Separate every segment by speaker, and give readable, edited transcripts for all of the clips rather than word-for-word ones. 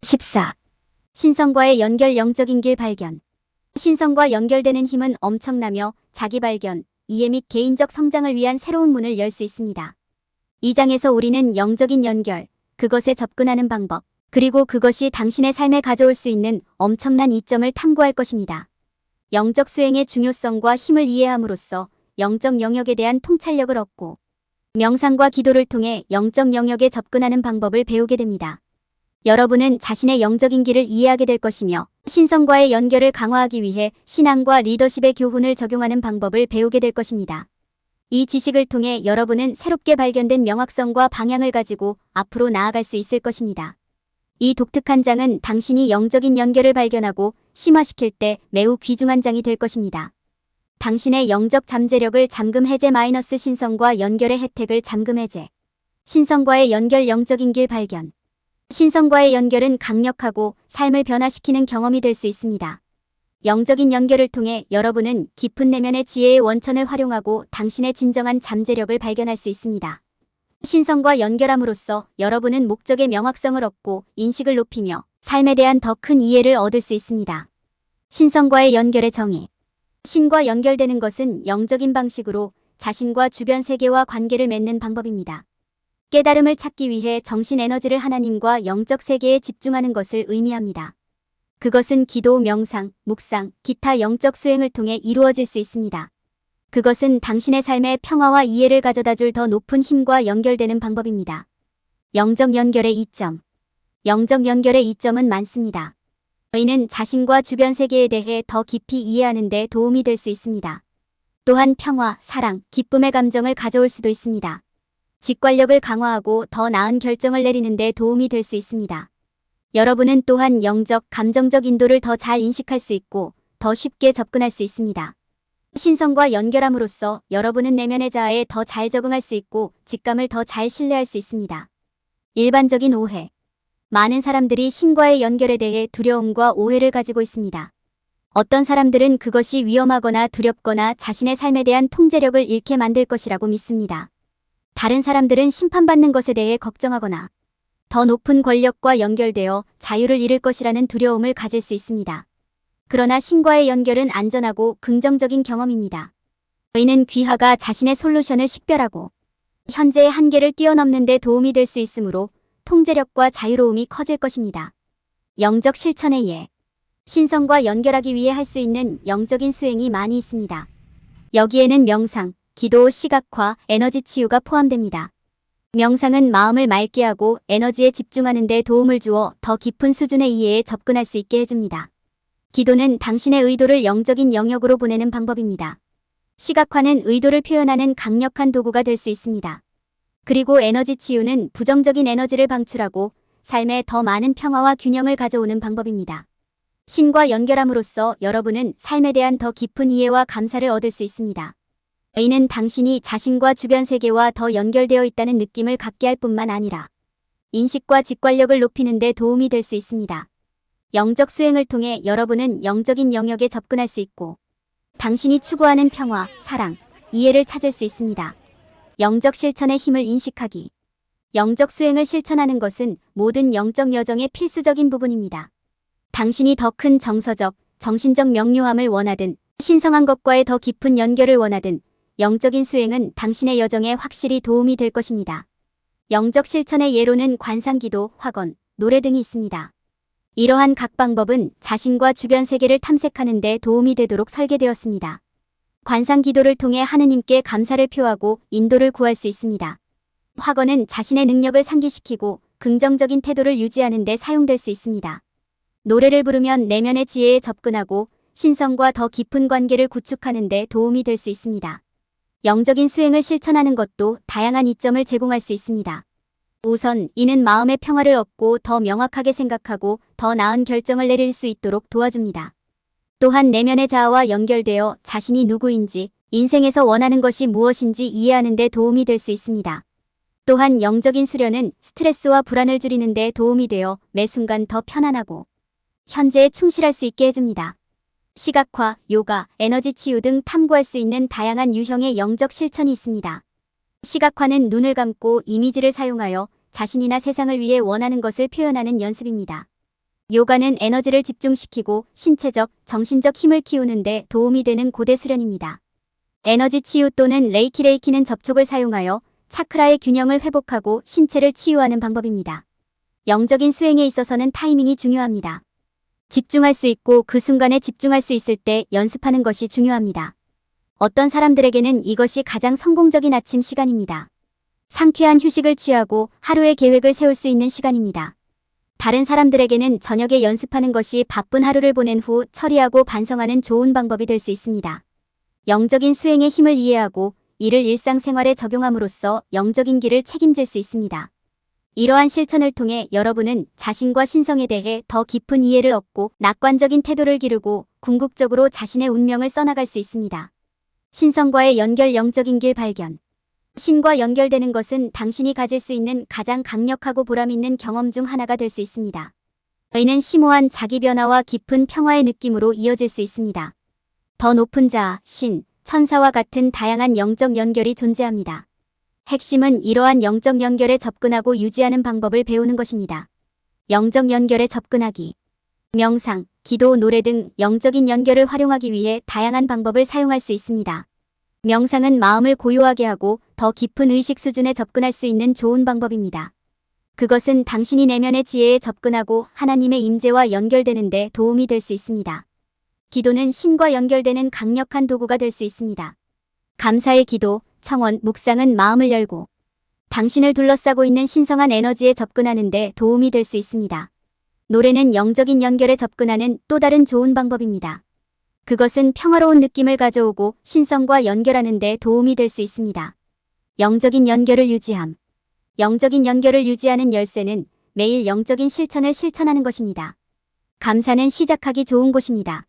Speaker 1: 14. 신성과의 연결 영적인 길 발견. 신성과 연결되는 힘은 엄청나며 자기 발견, 이해 및 개인적 성장을 위한 새로운 문을 열 수 있습니다. 이 장에서 우리는 영적인 연결, 그것에 접근하는 방법, 그리고 그것이 당신의 삶에 가져올 수 있는 엄청난 이점을 탐구할 것입니다. 영적 수행의 중요성과 힘을 이해함으로써 영적 영역에 대한 통찰력을 얻고 명상과 기도를 통해 영적 영역에 접근하는 방법을 배우게 됩니다. 여러분은 자신의 영적인 길을 이해하게 될 것이며 신성과의 연결을 강화하기 위해 신앙과 리더십의 교훈을 적용하는 방법을 배우게 될 것입니다. 이 지식을 통해 여러분은 새롭게 발견된 명확성과 방향을 가지고 앞으로 나아갈 수 있을 것입니다. 이 독특한 장은 당신이 영적인 연결을 발견하고 심화시킬 때 매우 귀중한 장이 될 것입니다. 당신의 영적 잠재력을 잠금 해제 마이너스 신성과 연결의 혜택을 잠금 해제. 신성과의 연결 영적인 길 발견. 신성과의 연결은 강력하고 삶을 변화시키는 경험이 될 수 있습니다. 영적인 연결을 통해 여러분은 깊은 내면의 지혜의 원천을 활용하고 당신의 진정한 잠재력을 발견할 수 있습니다. 신성과 연결함으로써 여러분은 목적의 명확성을 얻고 인식을 높이며 삶에 대한 더 큰 이해를 얻을 수 있습니다. 신성과의 연결의 정의. 신과 연결되는 것은 영적인 방식으로 자신과 주변 세계와 관계를 맺는 방법입니다. 깨달음을 찾기 위해 정신 에너지를 하나님과 영적 세계에 집중하는 것을 의미합니다. 그것은 기도, 명상, 묵상, 기타 영적 수행을 통해 이루어질 수 있습니다. 그것은 당신의 삶에 평화와 이해를 가져다줄 더 높은 힘과 연결되는 방법입니다. 영적 연결의 이점. 영적 연결의 이점은 많습니다. 이는 자신과 주변 세계에 대해 더 깊이 이해하는 데 도움이 될 수 있습니다. 또한 평화, 사랑, 기쁨의 감정을 가져올 수도 있습니다. 직관력을 강화하고 더 나은 결정을 내리는 데 도움이 될 수 있습니다. 여러분은 또한 영적, 감정적 인도를 더 잘 인식할 수 있고 더 쉽게 접근할 수 있습니다. 신성과 연결함으로써 여러분은 내면의 자아에 더 잘 적응할 수 있고 직감을 더 잘 신뢰할 수 있습니다. 일반적인 오해. 많은 사람들이 신과의 연결에 대해 두려움과 오해를 가지고 있습니다. 어떤 사람들은 그것이 위험하거나 두렵거나 자신의 삶에 대한 통제력을 잃게 만들 것이라고 믿습니다. 다른 사람들은 심판받는 것에 대해 걱정하거나 더 높은 권력과 연결되어 자유를 잃을 것이라는 두려움을 가질 수 있습니다. 그러나 신과의 연결은 안전하고 긍정적인 경험입니다. 이는 귀하가 자신의 솔루션을 식별하고 현재의 한계를 뛰어넘는 데 도움이 될 수 있으므로 통제력과 자유로움이 커질 것입니다. 영적 실천의 예. 신성과 연결하기 위해 할 수 있는 영적인 수행이 많이 있습니다. 여기에는 명상, 기도, 시각화, 에너지 치유가 포함됩니다. 명상은 마음을 맑게 하고 에너지에 집중하는 데 도움을 주어 더 깊은 수준의 이해에 접근할 수 있게 해줍니다. 기도는 당신의 의도를 영적인 영역으로 보내는 방법입니다. 시각화는 의도를 표현하는 강력한 도구가 될 수 있습니다. 그리고 에너지 치유는 부정적인 에너지를 방출하고 삶에 더 많은 평화와 균형을 가져오는 방법입니다. 신과 연결함으로써 여러분은 삶에 대한 더 깊은 이해와 감사를 얻을 수 있습니다. 이는 당신이 자신과 주변 세계와 더 연결되어 있다는 느낌을 갖게 할 뿐만 아니라 인식과 직관력을 높이는 데 도움이 될 수 있습니다. 영적 수행을 통해 여러분은 영적인 영역에 접근할 수 있고 당신이 추구하는 평화, 사랑, 이해를 찾을 수 있습니다. 영적 실천의 힘을 인식하기. 영적 수행을 실천하는 것은 모든 영적 여정의 필수적인 부분입니다. 당신이 더 큰 정서적, 정신적 명료함을 원하든 신성한 것과의 더 깊은 연결을 원하든 영적인 수행은 당신의 여정에 확실히 도움이 될 것입니다. 영적 실천의 예로는 관상기도, 확언, 노래 등이 있습니다. 이러한 각 방법은 자신과 주변 세계를 탐색하는 데 도움이 되도록 설계되었습니다. 관상기도를 통해 하느님께 감사를 표하고 인도를 구할 수 있습니다. 확언은 자신의 능력을 상기시키고 긍정적인 태도를 유지하는 데 사용될 수 있습니다. 노래를 부르면 내면의 지혜에 접근하고 신성과 더 깊은 관계를 구축하는 데 도움이 될 수 있습니다. 영적인 수행을 실천하는 것도 다양한 이점을 제공할 수 있습니다. 우선 이는 마음의 평화를 얻고 더 명확하게 생각하고 더 나은 결정을 내릴 수 있도록 도와줍니다. 또한 내면의 자아와 연결되어 자신이 누구인지, 인생에서 원하는 것이 무엇인지 이해하는 데 도움이 될 수 있습니다. 또한 영적인 수련은 스트레스와 불안을 줄이는 데 도움이 되어 매 순간 더 편안하고 현재에 충실할 수 있게 해줍니다. 시각화, 요가, 에너지 치유 등 탐구할 수 있는 다양한 유형의 영적 실천이 있습니다. 시각화는 눈을 감고 이미지를 사용하여 자신이나 세상을 위해 원하는 것을 표현하는 연습입니다. 요가는 에너지를 집중시키고 신체적, 정신적 힘을 키우는데 도움이 되는 고대 수련입니다. 에너지 치유 또는 레이키는 접촉을 사용하여 차크라의 균형을 회복하고 신체를 치유하는 방법입니다. 영적인 수행에 있어서는 타이밍이 중요합니다. 집중할 수 있고 그 순간에 집중할 수 있을 때 연습하는 것이 중요합니다. 어떤 사람들에게는 이것이 가장 성공적인 아침 시간입니다. 상쾌한 휴식을 취하고 하루의 계획을 세울 수 있는 시간입니다. 다른 사람들에게는 저녁에 연습하는 것이 바쁜 하루를 보낸 후 처리하고 반성하는 좋은 방법이 될 수 있습니다. 영적인 수행의 힘을 이해하고 이를 일상생활에 적용함으로써 영적인 길을 책임질 수 있습니다. 이러한 실천을 통해 여러분은 자신과 신성에 대해 더 깊은 이해를 얻고 낙관적인 태도를 기르고 궁극적으로 자신의 운명을 써나갈 수 있습니다. 신성과의 연결 영적인 길 발견. 신과 연결되는 것은 당신이 가질 수 있는 가장 강력하고 보람 있는 경험 중 하나가 될 수 있습니다. 이는 심오한 자기 변화와 깊은 평화의 느낌으로 이어질 수 있습니다. 더 높은 자, 신, 천사와 같은 다양한 영적 연결이 존재합니다. 핵심은 이러한 영적 연결에 접근하고 유지하는 방법을 배우는 것입니다. 영적 연결에 접근하기. 명상, 기도, 노래 등 영적인 연결을 활용하기 위해 다양한 방법을 사용할 수 있습니다. 명상은 마음을 고요하게 하고 더 깊은 의식 수준에 접근할 수 있는 좋은 방법입니다. 그것은 당신이 내면의 지혜에 접근하고 하나님의 임재와 연결되는 데 도움이 될 수 있습니다. 기도는 신과 연결되는 강력한 도구가 될 수 있습니다. 감사의 기도, 청원, 묵상은 마음을 열고 당신을 둘러싸고 있는 신성한 에너지에 접근하는 데 도움이 될 수 있습니다. 노래는 영적인 연결에 접근하는 또 다른 좋은 방법입니다. 그것은 평화로운 느낌을 가져오고 신성과 연결하는 데 도움이 될 수 있습니다. 영적인 연결을 유지함. 영적인 연결을 유지하는 열쇠는 매일 영적인 실천을 실천하는 것입니다. 감사는 시작하기 좋은 곳입니다.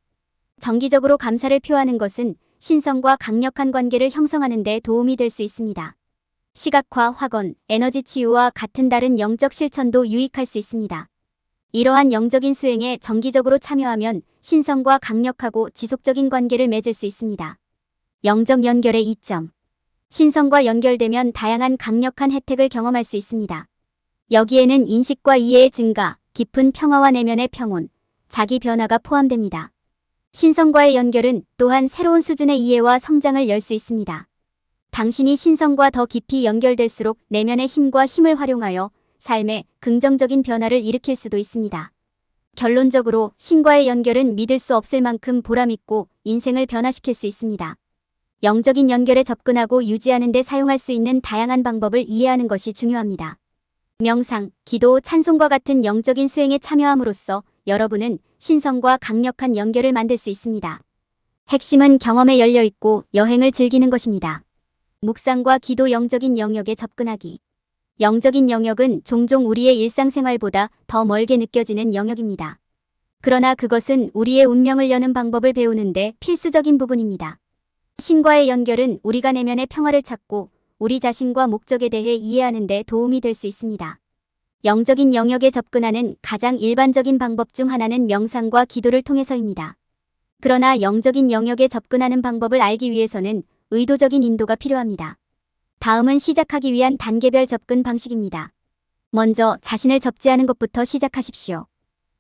Speaker 1: 정기적으로 감사를 표하는 것은 신성과 강력한 관계를 형성하는 데 도움이 될 수 있습니다. 시각화, 확언, 에너지 치유와 같은 다른 영적 실천도 유익할 수 있습니다. 이러한 영적인 수행에 정기적으로 참여하면 신성과 강력하고 지속적인 관계를 맺을 수 있습니다. 영적 연결의 이점. 신성과 연결되면 다양한 강력한 혜택을 경험할 수 있습니다. 여기에는 인식과 이해의 증가, 깊은 평화와 내면의 평온, 자기 변화가 포함됩니다. 신성과의 연결은 또한 새로운 수준의 이해와 성장을 열 수 있습니다. 당신이 신성과 더 깊이 연결될수록 내면의 힘과 힘을 활용하여 삶에 긍정적인 변화를 일으킬 수도 있습니다. 결론적으로 신과의 연결은 믿을 수 없을 만큼 보람있고 인생을 변화시킬 수 있습니다. 영적인 연결에 접근하고 유지하는 데 사용할 수 있는 다양한 방법을 이해하는 것이 중요합니다. 명상, 기도, 찬송과 같은 영적인 수행에 참여함으로써 여러분은 신성과 강력한 연결을 만들 수 있습니다. 핵심은 경험에 열려있고 여행을 즐기는 것입니다. 묵상과 기도 영적인 영역에 접근하기. 영적인 영역은 종종 우리의 일상생활보다 더 멀게 느껴지는 영역입니다. 그러나 그것은 우리의 운명을 여는 방법을 배우는데 필수적인 부분입니다. 신과의 연결은 우리가 내면의 평화를 찾고 우리 자신과 목적에 대해 이해하는 데 도움이 될 수 있습니다. 영적인 영역에 접근하는 가장 일반적인 방법 중 하나는 명상과 기도를 통해서입니다. 그러나 영적인 영역에 접근하는 방법을 알기 위해서는 의도적인 인도가 필요합니다. 다음은 시작하기 위한 단계별 접근 방식입니다. 먼저 자신을 접지하는 것부터 시작하십시오.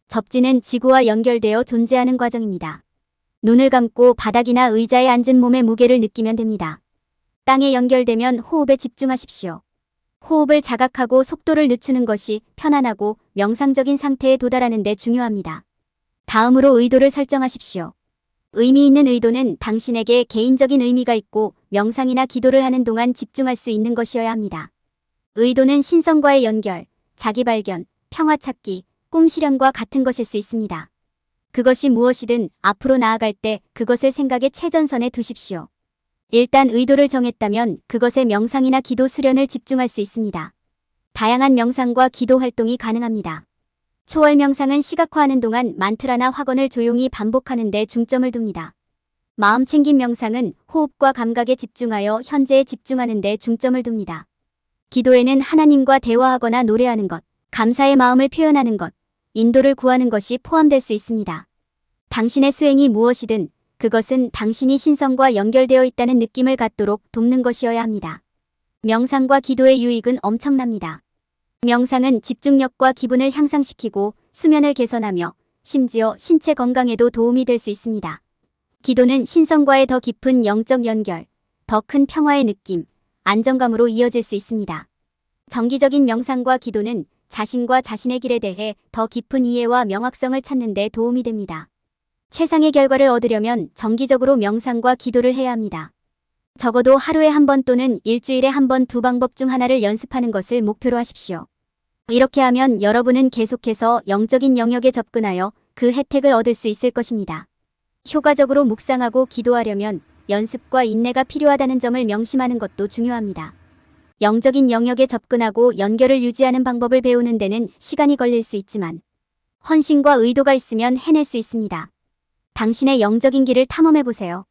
Speaker 1: 접지는 지구와 연결되어 존재하는 과정입니다. 눈을 감고 바닥이나 의자에 앉은 몸의 무게를 느끼면 됩니다. 땅에 연결되면 호흡에 집중하십시오. 호흡을 자각하고 속도를 늦추는 것이 편안하고 명상적인 상태에 도달하는 데 중요합니다. 다음으로 의도를 설정하십시오. 의미 있는 의도는 당신에게 개인적인 의미가 있고 명상이나 기도를 하는 동안 집중할 수 있는 것이어야 합니다. 의도는 신성과의 연결, 자기 발견, 평화 찾기, 꿈 실현과 같은 것일 수 있습니다. 그것이 무엇이든 앞으로 나아갈 때 그것을 생각의 최전선에 두십시오. 일단 의도를 정했다면 그것에 명상이나 기도 수련을 집중할 수 있습니다. 다양한 명상과 기도 활동이 가능합니다. 초월 명상은 시각화하는 동안 만트라나 확언을 조용히 반복하는 데 중점을 둡니다. 마음 챙김 명상은 호흡과 감각에 집중하여 현재에 집중하는 데 중점을 둡니다. 기도에는 하나님과 대화하거나 노래하는 것, 감사의 마음을 표현하는 것, 인도를 구하는 것이 포함될 수 있습니다. 당신의 수행이 무엇이든 그것은 당신이 신성과 연결되어 있다는 느낌을 갖도록 돕는 것이어야 합니다. 명상과 기도의 유익은 엄청납니다. 명상은 집중력과 기분을 향상시키고 수면을 개선하며 심지어 신체 건강에도 도움이 될 수 있습니다. 기도는 신성과의 더 깊은 영적 연결, 더 큰 평화의 느낌, 안정감으로 이어질 수 있습니다. 정기적인 명상과 기도는 자신과 자신의 길에 대해 더 깊은 이해와 명확성을 찾는 데 도움이 됩니다. 최상의 결과를 얻으려면 정기적으로 명상과 기도를 해야 합니다. 적어도 하루에 한 번 또는 일주일에 한 번 두 방법 중 하나를 연습하는 것을 목표로 하십시오. 이렇게 하면 여러분은 계속해서 영적인 영역에 접근하여 그 혜택을 얻을 수 있을 것입니다. 효과적으로 묵상하고 기도하려면 연습과 인내가 필요하다는 점을 명심하는 것도 중요합니다. 영적인 영역에 접근하고 연결을 유지하는 방법을 배우는 데는 시간이 걸릴 수 있지만 헌신과 의도가 있으면 해낼 수 있습니다. 당신의 영적인 길을 탐험해보세요.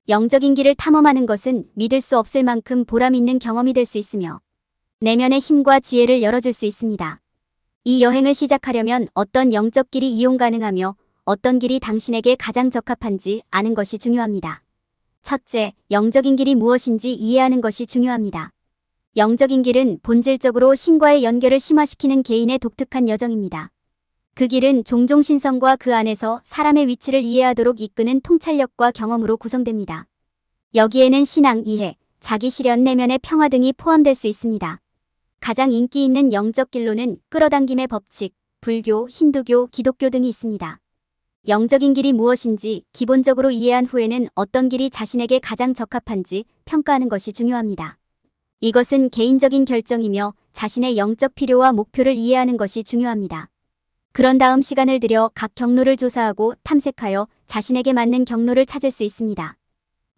Speaker 1: 영적인 길을 탐험하는 것은 믿을 수 없을 만큼 보람 있는 경험이 될 수 있으며 내면의 힘과 지혜를 열어줄 수 있습니다. 이 여행을 시작하려면 어떤 영적 길이 이용 가능하며 어떤 길이 당신에게 가장 적합한지 아는 것이 중요합니다. 첫째, 영적인 길이 무엇인지 이해하는 것이 중요합니다. 영적인 길은 본질적으로 신과의 연결을 심화시키는 개인의 독특한 여정입니다. 그 길은 종종 신성과 그 안에서 사람의 위치를 이해하도록 이끄는 통찰력과 경험으로 구성됩니다. 여기에는 신앙, 이해, 자기 실현, 내면의 평화 등이 포함될 수 있습니다. 가장 인기 있는 영적 길로는 끌어당김의 법칙, 불교, 힌두교, 기독교 등이 있습니다. 영적인 길이 무엇인지 기본적으로 이해한 후에는 어떤 길이 자신에게 가장 적합한지 평가하는 것이 중요합니다. 이것은 개인적인 결정이며 자신의 영적 필요와 목표를 이해하는 것이 중요합니다. 그런 다음 시간을 들여 각 경로를 조사하고 탐색하여 자신에게 맞는 경로를 찾을 수 있습니다.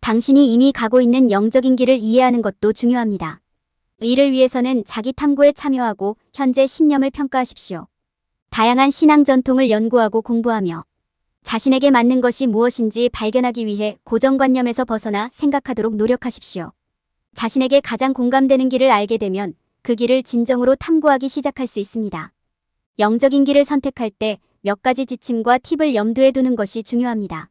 Speaker 1: 당신이 이미 가고 있는 영적인 길을 이해하는 것도 중요합니다. 이를 위해서는 자기 탐구에 참여하고 현재 신념을 평가하십시오. 다양한 신앙 전통을 연구하고 공부하며 자신에게 맞는 것이 무엇인지 발견하기 위해 고정관념에서 벗어나 생각하도록 노력하십시오. 자신에게 가장 공감되는 길을 알게 되면 그 길을 진정으로 탐구하기 시작할 수 있습니다. 영적인 길을 선택할 때 몇 가지 지침과 팁을 염두에 두는 것이 중요합니다.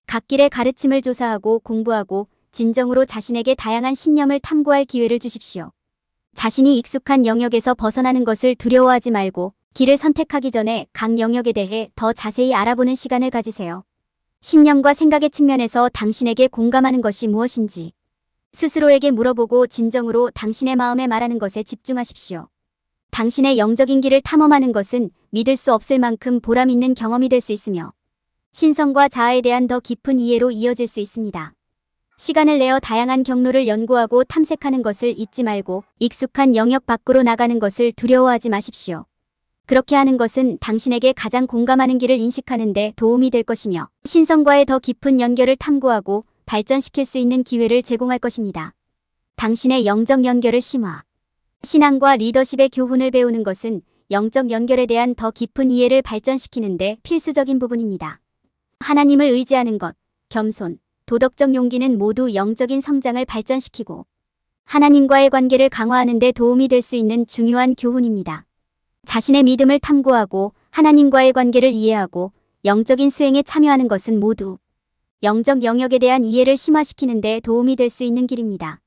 Speaker 1: 각 길의 가르침을 조사하고 공부하고 진정으로 자신에게 다양한 신념을 탐구할 기회를 주십시오. 자신이 익숙한 영역에서 벗어나는 것을 두려워하지 말고 길을 선택하기 전에 각 영역에 대해 더 자세히 알아보는 시간을 가지세요. 신념과 생각의 측면에서 당신에게 공감하는 것이 무엇인지 스스로에게 물어보고 진정으로 당신의 마음에 말하는 것에 집중하십시오. 당신의 영적인 길을 탐험하는 것은 믿을 수 없을 만큼 보람 있는 경험이 될 수 있으며 신성과 자아에 대한 더 깊은 이해로 이어질 수 있습니다. 시간을 내어 다양한 경로를 연구하고 탐색하는 것을 잊지 말고 익숙한 영역 밖으로 나가는 것을 두려워하지 마십시오. 그렇게 하는 것은 당신에게 가장 공감하는 길을 인식하는 데 도움이 될 것이며 신성과의 더 깊은 연결을 탐구하고 발전시킬 수 있는 기회를 제공할 것입니다. 당신의 영적 연결을 심화. 신앙과 리더십의 교훈을 배우는 것은 영적 연결에 대한 더 깊은 이해를 발전시키는 데 필수적인 부분입니다. 하나님을 의지하는 것, 겸손, 도덕적 용기는 모두 영적인 성장을 발전시키고 하나님과의 관계를 강화하는 데 도움이 될 수 있는 중요한 교훈입니다. 자신의 믿음을 탐구하고 하나님과의 관계를 이해하고 영적인 수행에 참여하는 것은 모두 영적 영역에 대한 이해를 심화시키는 데 도움이 될 수 있는 길입니다.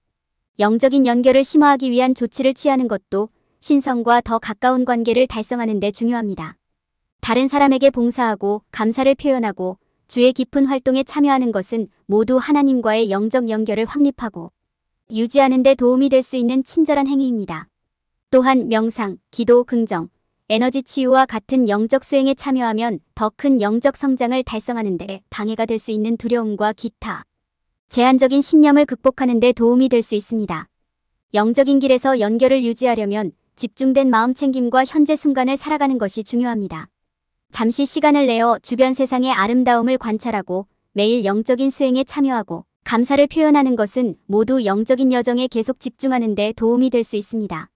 Speaker 1: 영적인 연결을 심화하기 위한 조치를 취하는 것도 신성과 더 가까운 관계를 달성하는 데 중요합니다. 다른 사람에게 봉사하고 감사를 표현하고 주의 깊은 활동에 참여하는 것은 모두 하나님과의 영적 연결을 확립하고 유지하는 데 도움이 될 수 있는 친절한 행위입니다. 또한 명상, 기도, 긍정, 에너지 치유와 같은 영적 수행에 참여하면 더 큰 영적 성장을 달성하는 데 방해가 될 수 있는 두려움과 기타 제한적인 신념을 극복하는 데 도움이 될 수 있습니다. 영적인 길에서 연결을 유지하려면 집중된 마음챙김과 현재 순간을 살아가는 것이 중요합니다. 잠시 시간을 내어 주변 세상의 아름다움을 관찰하고 매일 영적인 수행에 참여하고 감사를 표현하는 것은 모두 영적인 여정에 계속 집중하는 데 도움이 될 수 있습니다.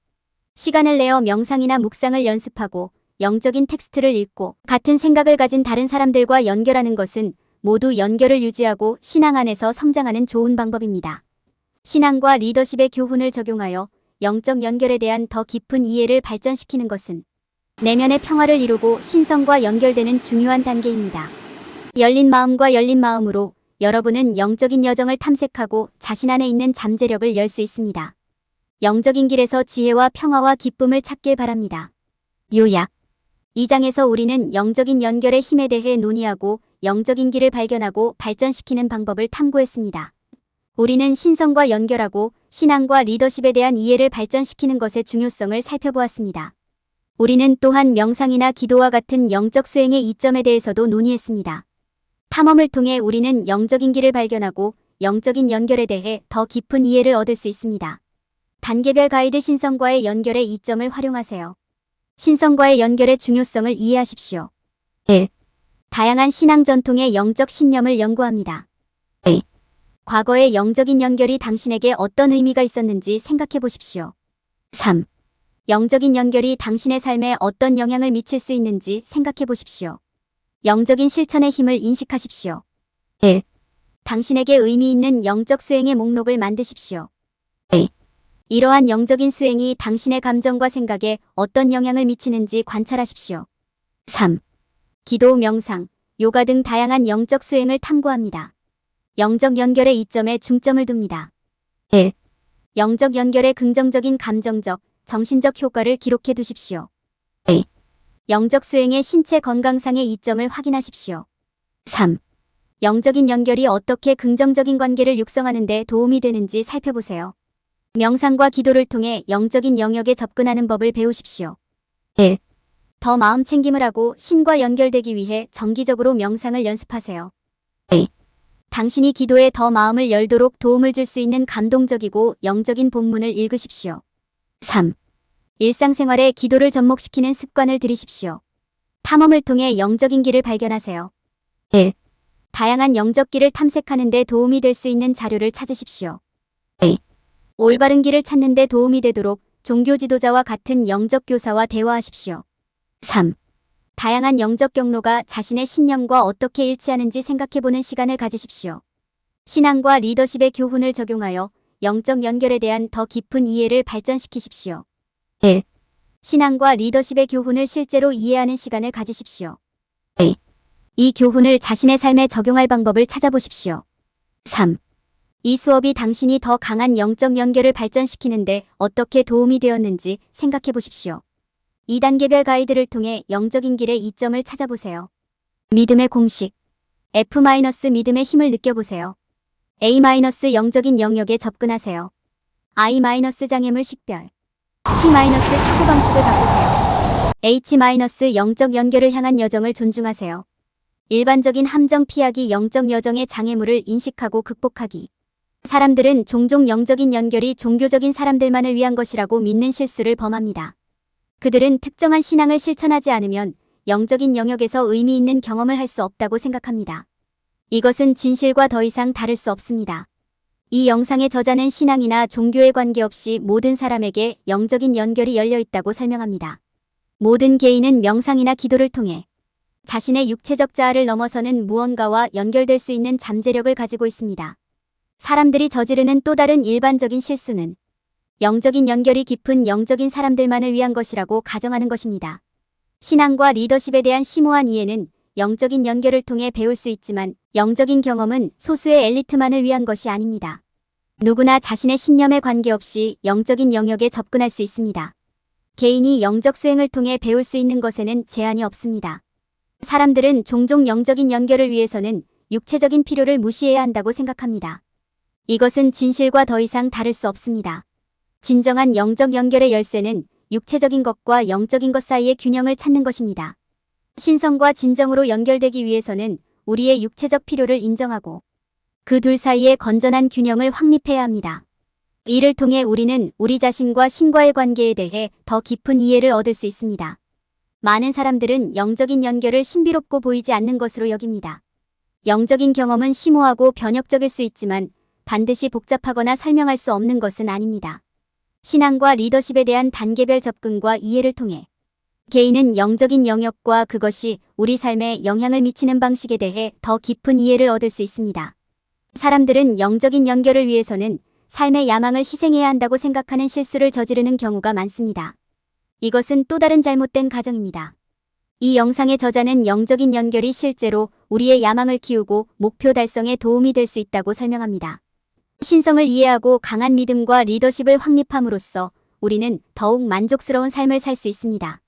Speaker 1: 시간을 내어 명상이나 묵상을 연습하고 영적인 텍스트를 읽고 같은 생각을 가진 다른 사람들과 연결하는 것은 모두 연결을 유지하고 신앙 안에서 성장하는 좋은 방법입니다. 신앙과 리더십의 교훈을 적용하여 영적 연결에 대한 더 깊은 이해를 발전시키는 것은 내면의 평화를 이루고 신성과 연결되는 중요한 단계입니다. 열린 마음과 열린 마음으로 여러분은 영적인 여정을 탐색하고 자신 안에 있는 잠재력을 열 수 있습니다. 영적인 길에서 지혜와 평화와 기쁨을 찾길 바랍니다. 요약. 이 장에서 우리는 영적인 연결의 힘에 대해 논의하고 영적인 길을 발견하고 발전시키는 방법을 탐구했습니다. 우리는 신성과 연결하고 신앙과 리더십에 대한 이해를 발전시키는 것의 중요성을 살펴보았습니다. 우리는 또한 명상이나 기도와 같은 영적 수행의 이점에 대해서도 논의했습니다. 탐험을 통해 우리는 영적인 길을 발견하고 영적인 연결에 대해 더 깊은 이해를 얻을 수 있습니다. 단계별 가이드 신성과의 연결의 이점을 활용하세요. 신성과의 연결의 중요성을 이해하십시오. 1. 다양한 신앙 전통의 영적 신념을 연구합니다. 2. 과거의 영적인 연결이 당신에게 어떤 의미가 있었는지 생각해 보십시오. 3. 영적인 연결이 당신의 삶에 어떤 영향을 미칠 수 있는지 생각해 보십시오. 영적인 실천의 힘을 인식하십시오. 1. 당신에게 의미 있는 영적 수행의 목록을 만드십시오. 2. 이러한 영적인 수행이 당신의 감정과 생각에 어떤 영향을 미치는지 관찰하십시오. 3. 기도, 명상, 요가 등 다양한 영적 수행을 탐구합니다. 영적 연결의 이점에 중점을 둡니다. 1. 영적 연결의 긍정적인 감정적, 정신적 효과를 기록해 두십시오. 2. 영적 수행의 신체 건강상의 이점을 확인하십시오. 3. 영적인 연결이 어떻게 긍정적인 관계를 육성하는 데 도움이 되는지 살펴보세요. 명상과 기도를 통해 영적인 영역에 접근하는 법을 배우십시오. 1. 더 마음 챙김을 하고 신과 연결되기 위해 정기적으로 명상을 연습하세요. 2. 당신이 기도에 더 마음을 열도록 도움을 줄 수 있는 감동적이고 영적인 본문을 읽으십시오. 3. 일상생활에 기도를 접목시키는 습관을 들이십시오. 탐험을 통해 영적인 길을 발견하세요. 1. 다양한 영적 길을 탐색하는 데 도움이 될 수 있는 자료를 찾으십시오. 2. 올바른 길을 찾는 데 도움이 되도록 종교 지도자와 같은 영적 교사와 대화하십시오. 3. 다양한 영적 경로가 자신의 신념과 어떻게 일치하는지 생각해보는 시간을 가지십시오. 신앙과 리더십의 교훈을 적용하여 영적 연결에 대한 더 깊은 이해를 발전시키십시오. 1. 신앙과 리더십의 교훈을 실제로 이해하는 시간을 가지십시오. 2. 이 교훈을 자신의 삶에 적용할 방법을 찾아보십시오. 3. 이 수업이 당신이 더 강한 영적 연결을 발전시키는데 어떻게 도움이 되었는지 생각해 보십시오. 2단계별 가이드를 통해 영적인 길의 이점을 찾아보세요. 믿음의 공식. F- 믿음의 힘을 느껴보세요. A- 영적인 영역에 접근하세요. I- 장애물 식별. T- 사고방식을 바꾸세요. H- 영적 연결을 향한 여정을 존중하세요. 일반적인 함정 피하기, 영적 여정의 장애물을 인식하고 극복하기. 사람들은 종종 영적인 연결이 종교적인 사람들만을 위한 것이라고 믿는 실수를 범합니다. 그들은 특정한 신앙을 실천하지 않으면 영적인 영역에서 의미 있는 경험을 할 수 없다고 생각합니다. 이것은 진실과 더 이상 다를 수 없습니다. 이 영상의 저자는 신앙이나 종교에 관계없이 모든 사람에게 영적인 연결이 열려 있다고 설명합니다. 모든 개인은 명상이나 기도를 통해 자신의 육체적 자아를 넘어서는 무언가와 연결될 수 있는 잠재력을 가지고 있습니다. 사람들이 저지르는 또 다른 일반적인 실수는 영적인 연결이 깊은 영적인 사람들만을 위한 것이라고 가정하는 것입니다. 신앙과 리더십에 대한 심오한 이해는 영적인 연결을 통해 배울 수 있지만 영적인 경험은 소수의 엘리트만을 위한 것이 아닙니다. 누구나 자신의 신념에 관계없이 영적인 영역에 접근할 수 있습니다. 개인이 영적 수행을 통해 배울 수 있는 것에는 제한이 없습니다. 사람들은 종종 영적인 연결을 위해서는 육체적인 필요를 무시해야 한다고 생각합니다. 이것은 진실과 더 이상 다를 수 없습니다. 진정한 영적 연결의 열쇠는 육체적인 것과 영적인 것 사이의 균형을 찾는 것입니다. 신성과 진정으로 연결되기 위해서는 우리의 육체적 필요를 인정하고 그 둘 사이의 건전한 균형을 확립해야 합니다. 이를 통해 우리는 우리 자신과 신과의 관계에 대해 더 깊은 이해를 얻을 수 있습니다. 많은 사람들은 영적인 연결을 신비롭고 보이지 않는 것으로 여깁니다. 영적인 경험은 심오하고 변혁적일 수 있지만 반드시 복잡하거나 설명할 수 없는 것은 아닙니다. 신앙과 리더십에 대한 단계별 접근과 이해를 통해 개인은 영적인 영역과 그것이 우리 삶에 영향을 미치는 방식에 대해 더 깊은 이해를 얻을 수 있습니다. 사람들은 영적인 연결을 위해서는 삶의 야망을 희생해야 한다고 생각하는 실수를 저지르는 경우가 많습니다. 이것은 또 다른 잘못된 가정입니다. 이 영상의 저자는 영적인 연결이 실제로 우리의 야망을 키우고 목표 달성에 도움이 될 수 있다고 설명합니다. 신성을 이해하고 강한 믿음과 리더십을 확립함으로써 우리는 더욱 만족스러운 삶을 살 수 있습니다.